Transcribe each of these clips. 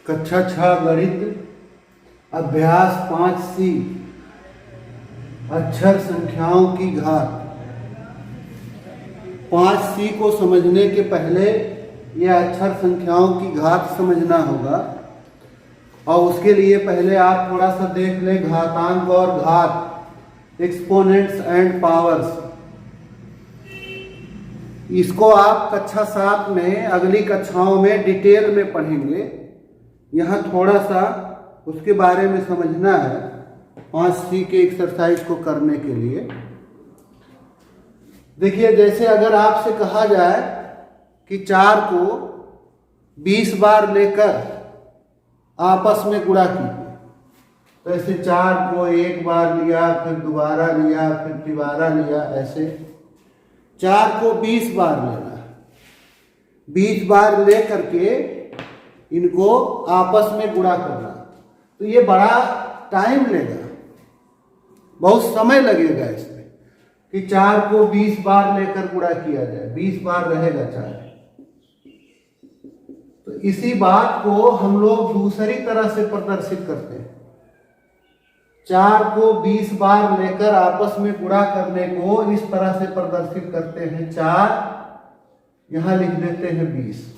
कक्षा 6 गणित अभ्यास 5C अक्षर संख्याओं की घात। 5C को समझने के पहले यह अक्षर संख्याओं की घात समझना होगा और उसके लिए पहले आप थोड़ा सा देख लें घातांक और घात, एक्सपोनेंट्स एंड पावर्स। इसको आप कक्षा 7 में अगली कक्षाओं में डिटेल में पढ़ेंगे। यहाँ थोड़ा सा उसके बारे में समझना है 5C के एक्सरसाइज को करने के लिए। देखिए, जैसे अगर आपसे कहा जाए कि 4 को 20 बार लेकर आपस में गुणा कीजिए, तो ऐसे 4 को एक बार लिया, फिर दोबारा लिया, फिर तिबारा लिया, ऐसे 4 को 20 बार लेना है। 20 बार ले करके इनको आपस में गुणा करना, तो ये बड़ा टाइम लेगा, बहुत समय लगेगा इसमें कि 4 को 20 बार लेकर गुणा किया जाए। 20 बार रहेगा 4। तो इसी बात को हम लोग दूसरी तरह से प्रदर्शित करते हैं। 4 को 20 बार लेकर आपस में गुणा करने को इस तरह से प्रदर्शित करते हैं। 4 यहां लिख देते हैं 20।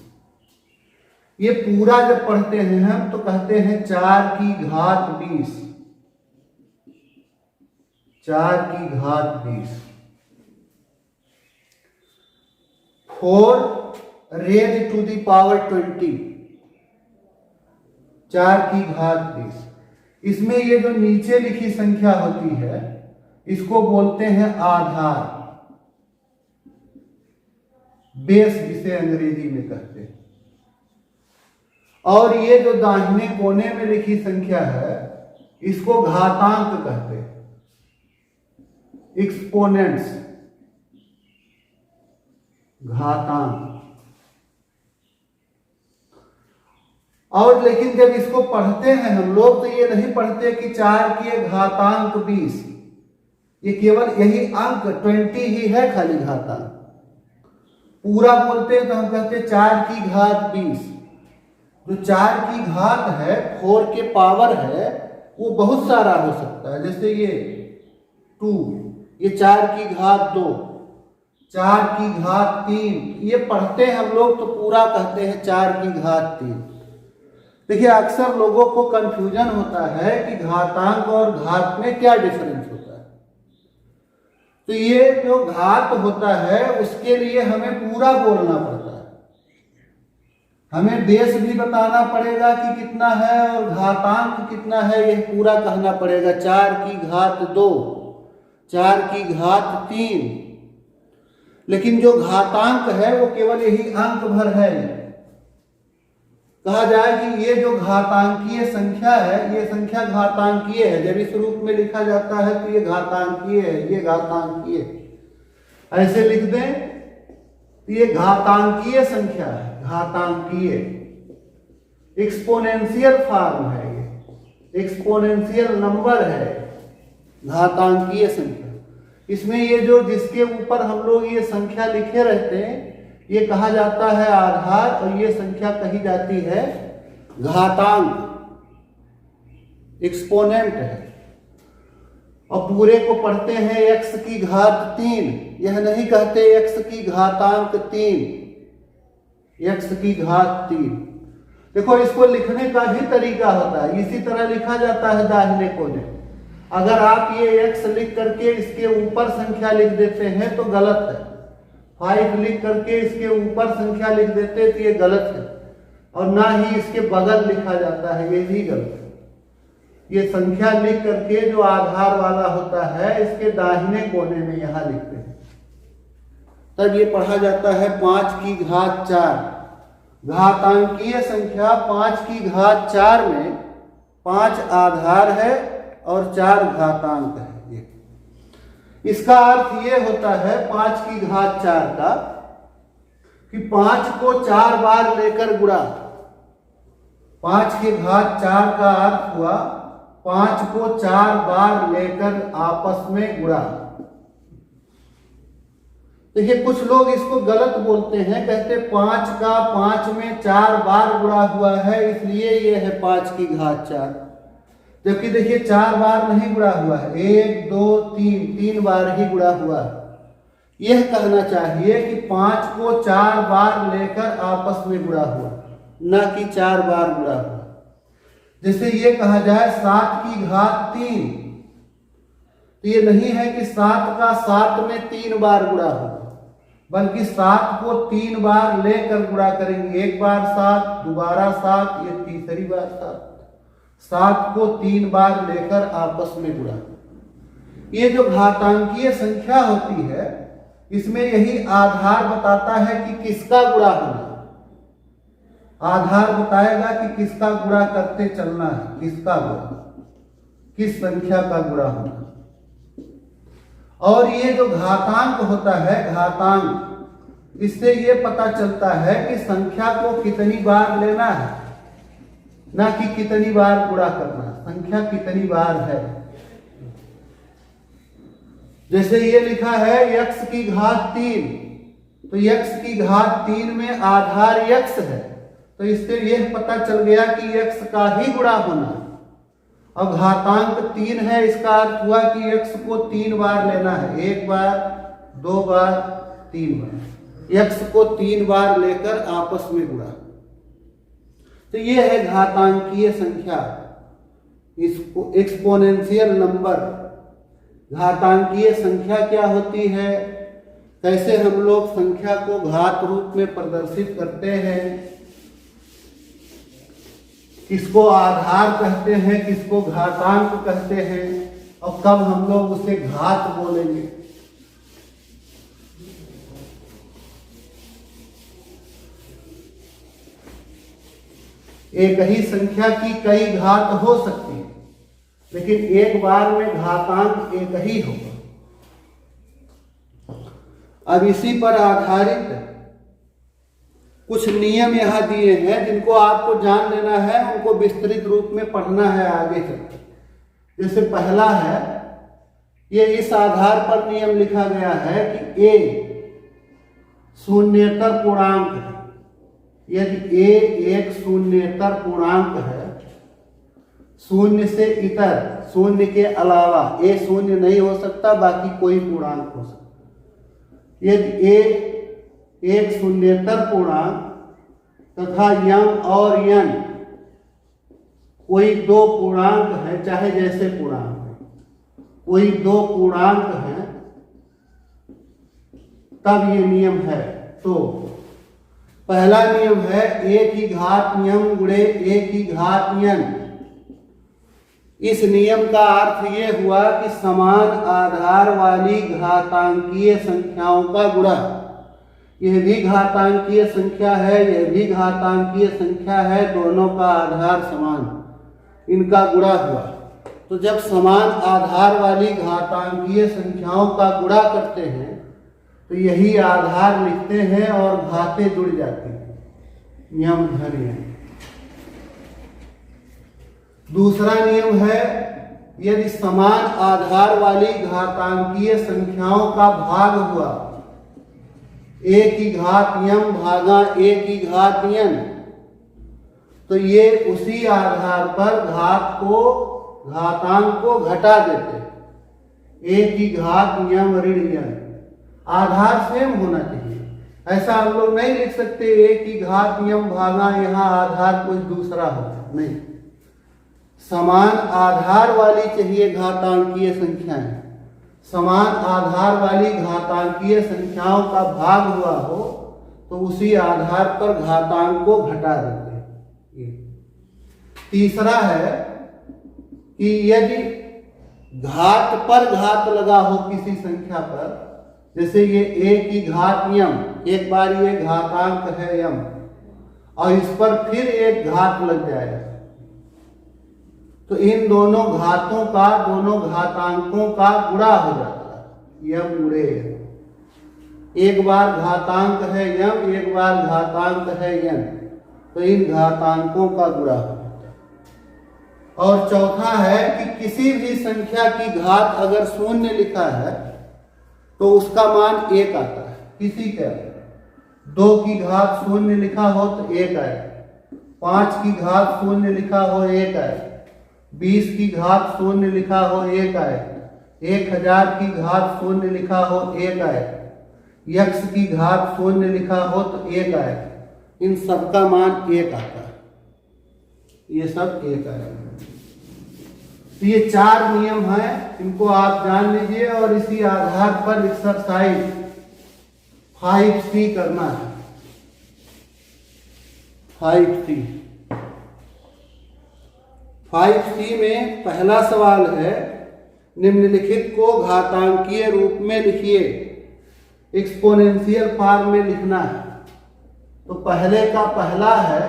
ये पूरा जब पढ़ते हैं हम तो कहते हैं 4 की घात 20। 4 की घात 20। 4 रेज टू द पावर 20। 4 की घात 20। इसमें ये जो नीचे लिखी संख्या होती है इसको बोलते हैं आधार, बेस जिसे अंग्रेजी में कहते हैं। और ये जो दाहिने कोने में लिखी संख्या है इसको घातांक कहते हैं, एक्सपोनेंट्स, घातांक। और लेकिन जब इसको पढ़ते हैं हम लोग तो ये नहीं पढ़ते कि 4 की घातांक 20, ये केवल यही अंक 20 ही है, खाली घातांक। पूरा बोलते हैं तो हम कहते हैं 4 की घात 20। जो 4 की घात है, 4 के पावर है, वो बहुत सारा हो सकता है। जैसे ये 2, ये 4 की घात 2, 4 की घात 3। ये पढ़ते हैं हम लोग तो पूरा कहते हैं 4 की घात 3। देखिए, अक्सर लोगों को कंफ्यूजन होता है कि घातांक और घात में क्या डिफरेंस होता है। तो ये जो घात होता है उसके लिए हमें पूरा बोलना पड़ता है। हमें बेस भी बताना पड़ेगा कि कितना है और घातांक कितना है, यह पूरा कहना पड़ेगा। 4 की घात 2, 4 की घात 3। लेकिन जो घातांक है वो केवल यही अंक भर है। कहा जाए कि ये जो घातांकीय संख्या है, ये संख्या घातांकीय है। जब इस रूप में लिखा जाता है तो ये घातांकीय है, ये घातांकीय। ऐसे लिख दें तो ये घातांकीय संख्या है, घातांकीय। एक्सपोनेंशियल फॉर्म है, ये एक्सपोनेंशियल नंबर है, घातांकीय संख्या। इसमें ये जो जिसके ऊपर हम लोग ये संख्या लिखे रहते हैं ये कहा जाता है आधार, और ये संख्या कही जाती है घातांक, एक्सपोनेंट है। और पूरे को पढ़ते हैं x की घात 3। यह नहीं कहते x की घातांक 3, x की घात 3। देखो, इसको लिखने का भी तरीका होता है, इसी तरह लिखा जाता है दाहिने कोने। अगर आप ये x लिख करके इसके ऊपर संख्या लिख देते हैं तो गलत है। 5 लिख करके इसके ऊपर संख्या लिख देते तो ये गलत है। और ना ही इसके बगल लिखा जाता है, ये भी गलत है। ये संख्या लिख करके जो आधार वाला होता है इसके दाहिने कोने में यहां लिखते हैं, तब ये पढ़ा जाता है 5 की घात 4। घातांकीय संख्या 5 की घात 4 में 5 आधार है और 4 घातांक है। इसका अर्थ ये होता है 5 की घात 4 का कि 5 को 4 बार लेकर गुणा। 5 की घात 4 का अर्थ हुआ 5 को 4 बार लेकर आपस में गुणा। देखिए कुछ लोग इसको गलत बोलते हैं, कहते 5 का 5 में 4 बार गुणा हुआ है इसलिए ये है 5 की घात 4। जबकि देखिए 4 बार नहीं गुणा हुआ है, 1 2 3 बार ही गुणा हुआ है। यह कहना चाहिए कि 5 को 4 बार लेकर आपस में गुणा हुआ, न कि 4 बार गुणा हुआ। जैसे ये कहा जाए 7 की घात 3, तो ये नहीं है कि 7 का 7 में 3 बार गुणा होगा, बल्कि 7 को 3 बार लेकर गुणा करेंगे। एक बार 7, दोबारा 7, ये तीसरी बार 7। 7 को 3 बार लेकर आपस में गुणा। ये जो घातांकीय संख्या होती है, इसमें यही आधार बताता है कि किसका गुणा होना। आधार बताएगा कि किसका गुणा करते चलना है, किसका गुणा, किस संख्या का गुणा होना। और ये जो घातांक होता है, घातांक, इससे ये पता चलता है कि संख्या को कितनी बार लेना है, ना कि कितनी बार गुणा करना। संख्या कितनी बार है। जैसे ये लिखा है x की घात 3, तो x की घात 3 में आधार x है, तो इससे यह पता चल गया कि x का ही गुणा होना। अब घातांक 3 है, इसका अर्थ हुआ कि x को 3 बार लेना है, 1 बार 2 बार 3 बार, x को 3 बार लेकर आपस में गुणा। तो यह है घातांकीय संख्या, इसको एक्सपोनेंशियल नंबर। घातांकीय संख्या क्या होती है, कैसे हम लोग संख्या को घात रूप में प्रदर्शित करते हैं, किसको आधार कहते हैं, किसको घातांक कहते हैं, और कब हम लोग उसे घात बोलेंगे। एक ही संख्या की कई घात हो सकती है, लेकिन एक बार में घातांक एक ही होगा। अब इसी पर आधारित कुछ नियम यहाँ दिए हैं, जिनको आपको जान लेना है, उनको विस्तृत रूप में पढ़ना है आगे चलकर। जैसे पहला है, ये इस आधार पर नियम लिखा गया है कि a शून्येतर पूर्णांक है। यदि a एक शून्येतर पूर्णांक है, शून्य से इतर, शून्य के अलावा, a शून्य नहीं हो सकता, बाकी कोई पूर्णांक हो सकता। यदि a एक शून्येतर पूर्णांक तथा m और n कोई 2 पूर्णांक है, चाहे जैसे पूर्णांक है, कोई 2 पूर्णांक है, तब ये नियम है। तो पहला नियम है a की घात m गुणे a की घात n। इस नियम का अर्थ ये हुआ कि समान आधार वाली घातांकीय संख्याओं का गुणा, यह भी घातांकीय संख्या है, यह भी घातांकीय संख्या है, दोनों का आधार समान, इनका गुणा हुआ। तो जब समान आधार वाली घातांकीय संख्याओं का गुणा करते हैं, तो यही आधार लिखते हैं और घातें जुड़ जाती हैं, नियम धन्य। दूसरा नियम है, यदि समान आधार वाली घातांकीय संख्याओं का भाग हुआ, a की घात m भागा a की घात n, तो ये उसी आधार पर घातांक को घटा देते। a की घात m ऋण n, आधार सेम होना चाहिए। ऐसा हम लोग नहीं लिख सकते a की घात m भागा यहाँ आधार कोई दूसरा हो, नहीं, समान आधार वाली चाहिए घातांकीय संख्याएं। समान आधार वाली घातांकीय संख्याओं का भाग हुआ हो, तो उसी आधार पर घातांक को घटा देते हैं। तीसरा है कि यदि घात पर घात लगा हो किसी संख्या पर, जैसे ये a की घात m, एक बार ये घातांक है m, और इस पर फिर एक घात लग जाएगा, तो इन दोनों घातों का, दोनों घातांकों का गुणा हो जाता है, m गुणे n। एक बार घातांक है m, एक बार घातांक है n, तो इन घातांकों का गुणा हो जाता है। और चौथा है कि किसी भी संख्या की घात अगर शून्य लिखा है, तो उसका मान 1 आता है। किसी का 2 की घात 0 लिखा हो तो 1 आए, 5 की घात 0 लिखा हो 1 आए, 20 की घात 0 लिखा हो 1 आए, 1000 की घात 0 लिखा हो 1 आए, x की घात 0 लिखा हो तो 1 आए। इन सब का मान 1 आता है, ये सब 1 आएगा। तो ये 4 नियम हैं, इनको आप जान लीजिए और इसी आधार पर एक्सरसाइज 5C करना है। 5C में पहला सवाल है, निम्नलिखित को घातांकीय रूप में लिखिए। एक्सपोनेंशियल फॉर्म में लिखना है। तो पहले का पहला है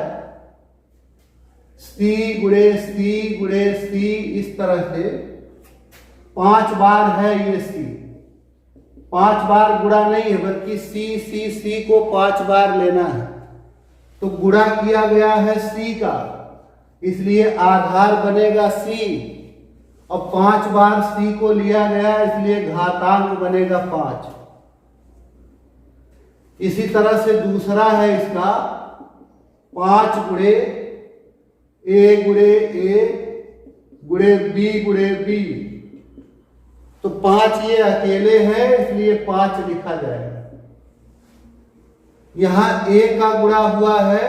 C गुणे C गुणे C, इस तरह से 5 बार है ये C, 5 बार गुणा नहीं है बल्कि C को 5 बार लेना है। तो गुणा किया गया है C का, इसलिए आधार बनेगा C, और 5 बार C को लिया गया इसलिए घातांक बनेगा 5। इसी तरह से दूसरा है इसका 5 गुणे A गुणे A गुणे B गुणे B। तो 5 ये अकेले है इसलिए 5 लिखा जाएगा। यहां A का गुणा हुआ है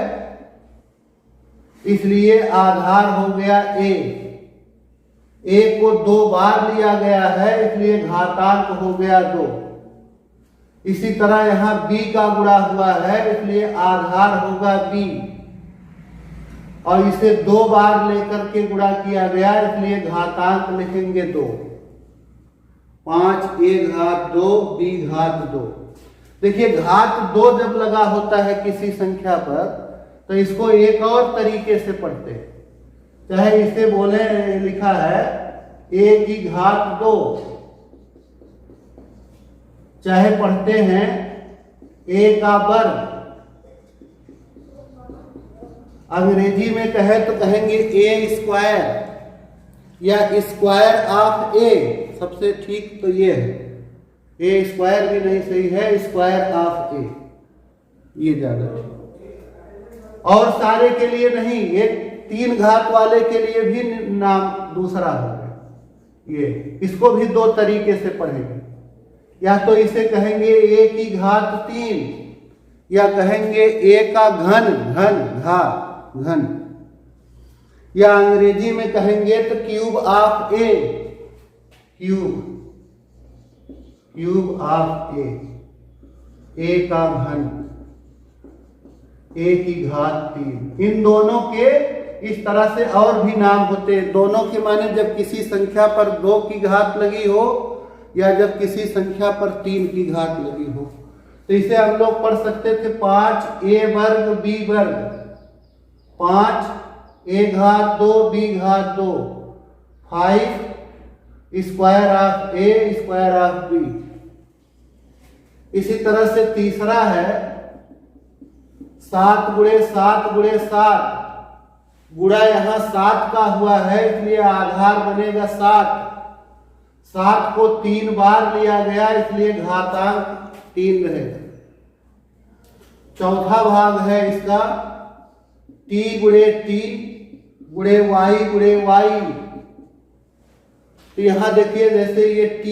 इसलिए आधार हो गया A। A को 2 बार लिया गया है इसलिए घातांक हो गया 2। इसी तरह यहां B का गुणा हुआ है इसलिए आधार होगा B, और इसे 2 बार लेकर के गुणा किया गया इसलिए घातांक लिखेंगे 2। 5 A घात 2 B घात 2। देखिए घात 2 जब लगा होता है किसी संख्या पर तो इसको एक और तरीके से पढ़ते हैं। चाहे इसे बोले, लिखा है A की घात 2, चाहे पढ़ते हैं A का वर्ग। अंग्रेजी में कहे तो कहेंगे A स्क्वायर या स्क्वायर ऑफ A। सबसे ठीक तो ये है, A स्क्वायर भी नहीं सही है, स्क्वायर ऑफ A ये ज्यादा ठीक। और सारे के लिए नहीं, एक 3 घात वाले के लिए भी नाम दूसरा होगा। ये इसको भी 2 तरीके से पढ़ेंगे, या तो इसे कहेंगे A की घात 3, या कहेंगे A का घन, घन, या अंग्रेजी में कहेंगे तो cube of A, cube of A का घन, A की घात 3। इन दोनों के इस तरह से और भी नाम होते हैं। दोनों के माने जब किसी संख्या पर 2 की घात लगी हो या जब किसी संख्या पर 3 की घात लगी हो। तो इसे हम लोग पढ़ सकते थे 5A वर्ग B वर्ग, 5A घात 2 B घात 2, 5 square of A square of B। इसी तरह से तीसरा है 7 गुणे 7 गुणे 7। गुणा यहां 7 का हुआ है इसलिए आधार बनेगा 7। 7 को 3 बार लिया गया इसलिए घातांक 3 रहेगा। चौथा भाग है इसका T गुणे T गुणे Y गुणे Y। तो यहां देखिए जैसे ये T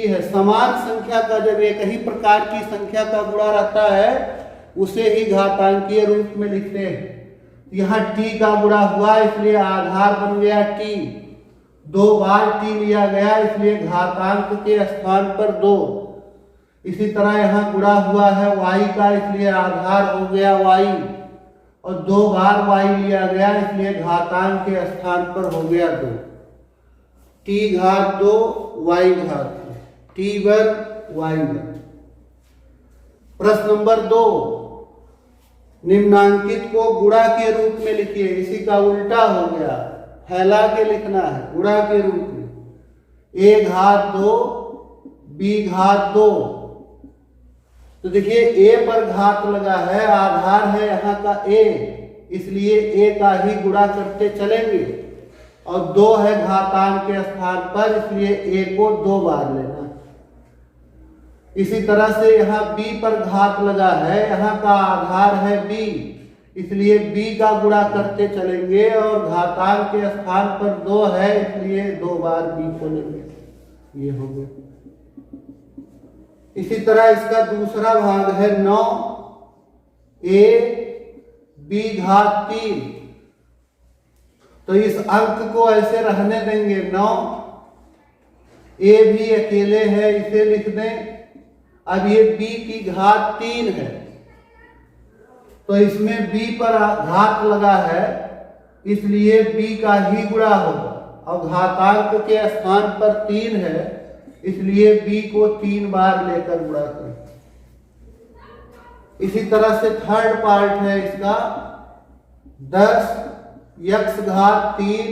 है, समान संख्या का जब एक ही प्रकार की संख्या का गुणा रहता है उसे ही घातांकीय रूप में लिखते हैं। यहाँ T का गुणा हुआ इसलिए आधार बन गया T, 2 बार T लिया गया इसलिए घातांक के स्थान पर 2। इसी तरह यहाँ गुणा हुआ है Y का इसलिए आधार हो गया Y, और 2 बार Y लिया गया इसलिए घातांक के स्थान पर हो गया 2। T घात 2 Y घात 2, T वर्ग Y वर्ग। प्रश्न नंबर 2, निम्नांकित को गुणा के रूप में लिखिए। इसी का उल्टा हो गया, फैला के लिखना है गुणा के रूप में। A घात 2 B घात 2। तो देखिए A पर घात लगा है, आधार है यहाँ का A, इसलिए A का ही गुणा करते चलेंगे, और 2 है घातांक के स्थान पर इसलिए A को 2 बार लेना। इसी तरह से यहाँ b पर घात लगा है, यहाँ का आधार है b, इसलिए b का गुणा करते चलेंगे और घातांक के स्थान पर 2 है इसलिए 2 बार b को लेंगे। ये हो गया। इसी तरह इसका दूसरा भाग है 9 a b घात 3। तो इस अंक को ऐसे रहने देंगे 9, a भी अकेले है इसे लिख दें। अब ये b की घात 3 है तो इसमें b पर घात लगा है इसलिए b का ही गुणा होगा और घातांक के स्थान पर 3 है इसलिए b को 3 बार लेकर गुणा करें। इसी तरह से थर्ड पार्ट है इसका 10 x घात 3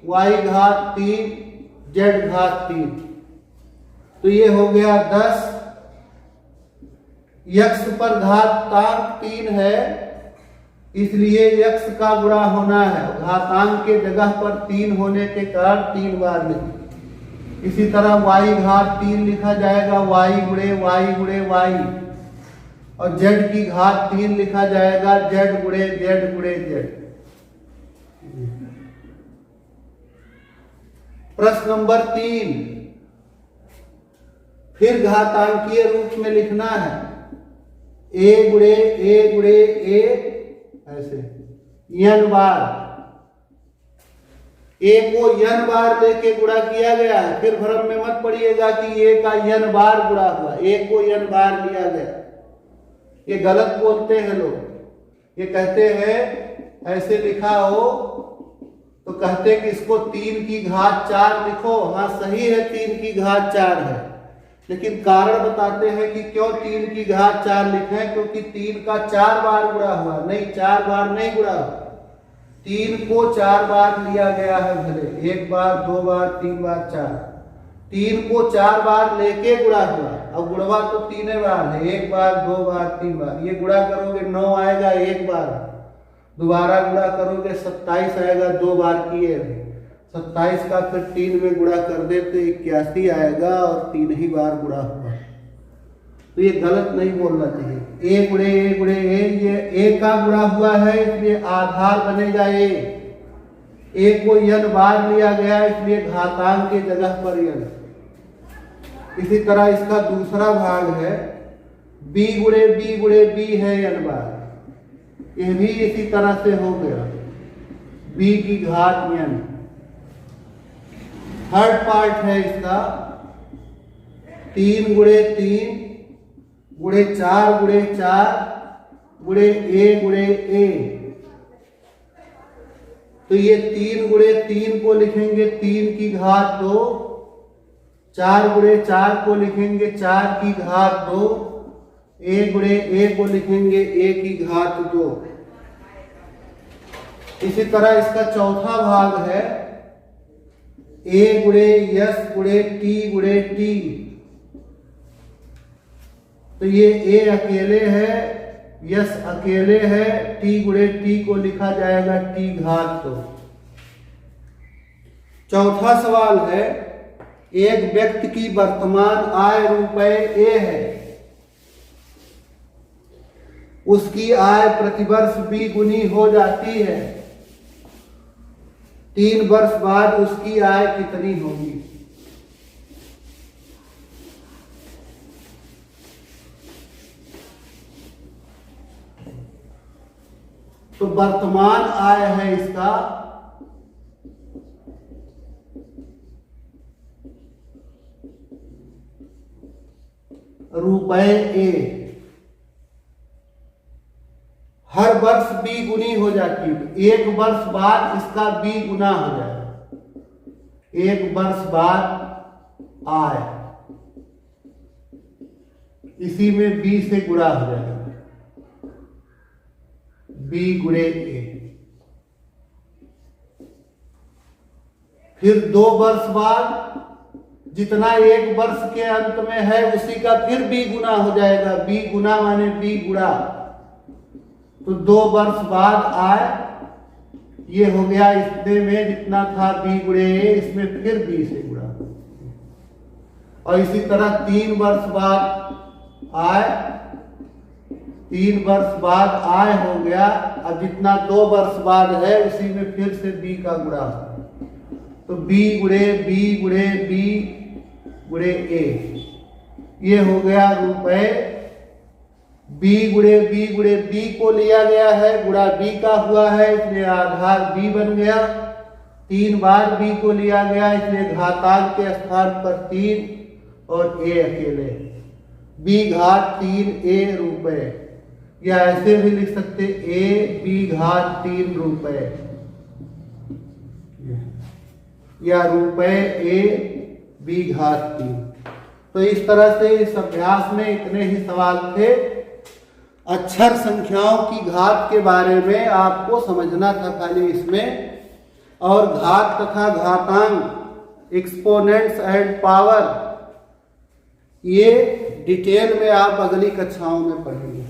y घात 3 z घात 3। तो ये हो गया 10, x पर घातांक 3 है इसलिए x का गुणा होना है, घातांक के जगह पर 3 होने के कारण 3 बार लिखें। इसी तरह y घात 3 लिखा जाएगा y गुणे y और z की घात 3 लिखा जाएगा z गुणे z। प्रश्न नंबर 3, फिर घातांकीय रूप में लिखना है a गुणे a ऐसे n बार। a को n बार लेके गुणा किया गया है, फिर भ्रम में मत पड़िएगा कि a का n बार गुणा हुआ, a को n बार लिया गया। ये गलत बोलते हैं लोग, ये कहते हैं ऐसे लिखा हो तो कहते हैं कि इसको 3 की घात 4 लिखो। हाँ सही है 3 की घात 4 है, लेकिन कारण बताते हैं कि क्यों 3 की घात 4 लिखें, क्योंकि 3 का 4 बार गुणा हुआ, नहीं 4 बार नहीं गुणा हुआ, 3 को 4 बार लिया गया है, भले 1 बार 2 बार 3 बार 4, 3 को 4 बार लेके गुणा हुआ। अब गुणवा तो 3 बार है, 1 बार 2 बार 3 बार। ये गुणा करोगे 9 आएगा 1 बार, दोबारा गुणा करोगे 27 आएगा 2 बार किए, 27 का फिर 3 में गुणा कर दे तो 81 आएगा और 3 ही बार गुणा हुआ। तो ये गलत नहीं बोलना चाहिए। a गुणे a, ये a का गुणा हुआ है इसलिए आधार बनेगा a को n बार लिया गया इसलिए घातांक के जगह पर n। इसी तरह इसका दूसरा भाग है b गुणे b है n बार, यह भी इसी तरह से हो गया b की घात n। थर्ड पार्ट है इसका 3 गुणे 3 गुणे 4 गुणे 4 गुणे a। तो ये 3 गुणे 3 को लिखेंगे 3 की घात 2, 4 गुणे 4 को लिखेंगे 4 की घात 2, a गुणे a को लिखेंगे a की घात 2। इसी तरह इसका चौथा भाग है a गुणे s गुणे t। तो ये a अकेले है, s अकेले है, t गुणे t को लिखा जाएगा t घात 2। चौथा सवाल है एक व्यक्ति की वर्तमान आय रुपए a है, उसकी आय प्रतिवर्ष b गुनी हो जाती है, 3 वर्ष बाद उसकी आय कितनी होगी? तो वर्तमान आय है इसका रुपए a, हर वर्ष b गुनी हो जाती है, 1 वर्ष बाद इसका b गुना हो जाएगा, 1 वर्ष बाद आय इसी में b से गुणा हो जाएगा, b गुणे a। फिर 2 वर्ष बाद जितना 1 वर्ष के अंत में है उसी का फिर b गुना हो जाएगा, b गुना माने b गुणा, तो 2 वर्ष बाद आय ये हो गया, इसमें में जितना था b गुणे a, इसमें फिर b से गुणा। और इसी तरह 3 वर्ष बाद आय, 3 वर्ष बाद आय हो गया। अब जितना 2 वर्ष बाद है उसी में फिर से b का गुणा, तो b गुणे b गुणे b गुणे a, ये हो गया रुपए। b गुणे b गुणे b को लिया गया है, गुणा b का हुआ है इसलिए आधार b बन गया। 3 बार b को लिया गया इसलिए घातांक के स्थान पर 3 और a अकेले, b घात 3 a रुपए, या ऐसे भी लिख सकते a b घात 3 रुपए, या रुपए a b घात 3। तो इस तरह से इस अभ्यास में इतने ही सवाल थे। अक्षर संख्याओं की घात के बारे में आपको समझना था खाली इसमें, और घात तथा घातांक, एक्सपोनेंट्स एंड पावर, ये डिटेल में आप अगली कक्षाओं में पढ़ेंगे।